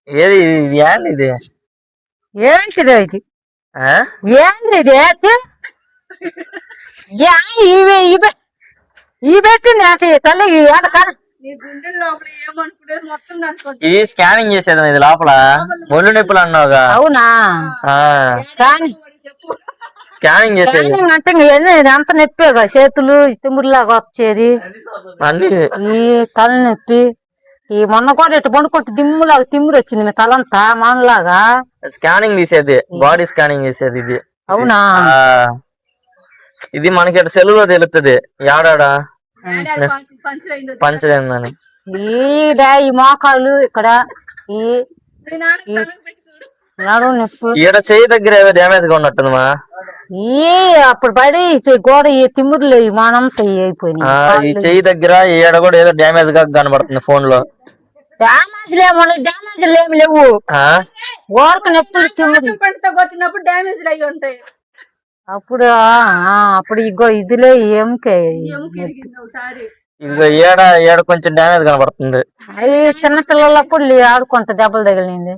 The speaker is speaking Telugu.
ఏది ఇది ఏంది ఇది? ఏంటిది ఇది? ఆ? ఏంది ఇది? ఈ పెట్టింది తల్లి ఇది స్కానింగ్ చేసేది ఇది లోపల ఒళ్ళు నొప్పులు అన్నావుగా. అవునా? స్కానింగ్ చేసేది అంటే అంత నొప్పేగా, చేతులు తిమ్మురులాగా వచ్చేది, అన్ని ఈ తలనొప్పి. ఈ మొన్న కూడా ఇటు పండుకొట్టి దిమ్ములాగా తిమ్మురు వచ్చింది మీ తలంతా మానలాగా. స్కానింగ్ తీసేది, బాడీ స్కానింగ్ చేసేది ఇది. అవునా? ఇది మనకి ఇటు సెల్లులో తెలుస్తుంది ఏడాడా పంచలేదని. ఈ మోకాళ్ళు ఇక్కడ ఈ నడుము నొప్పి. ఈడ చెయ్యి దగ్గర ఏదో డ్యామేజ్ గా ఉన్నట్టుందమ్మా. అప్పుడు పడి గోడ ఈ తిమ్మురులు మానంతా అయిపోయినాయి. ఈ చెయ్యి దగ్గర ఈడ కూడా ఏదో డ్యామేజ్ గా కనబడుతుంది ఫోన్ లో. డ్యామేజ్ ఏమి లేవు, గోడకు నొప్పులు తిమ్మురు కొట్టినప్పుడు డ్యామేజ్ అయ్యి ఉంటాయి. అప్పుడు ఇగో ఇదిలే ఏమికే ఇదిగో ఏడ కొంచెం డ్యామేజ్ కనబడుతుంది. అవి చిన్న పిల్లలప్పుడు ఆడుకుంటా దెబ్బలు తగిలింది.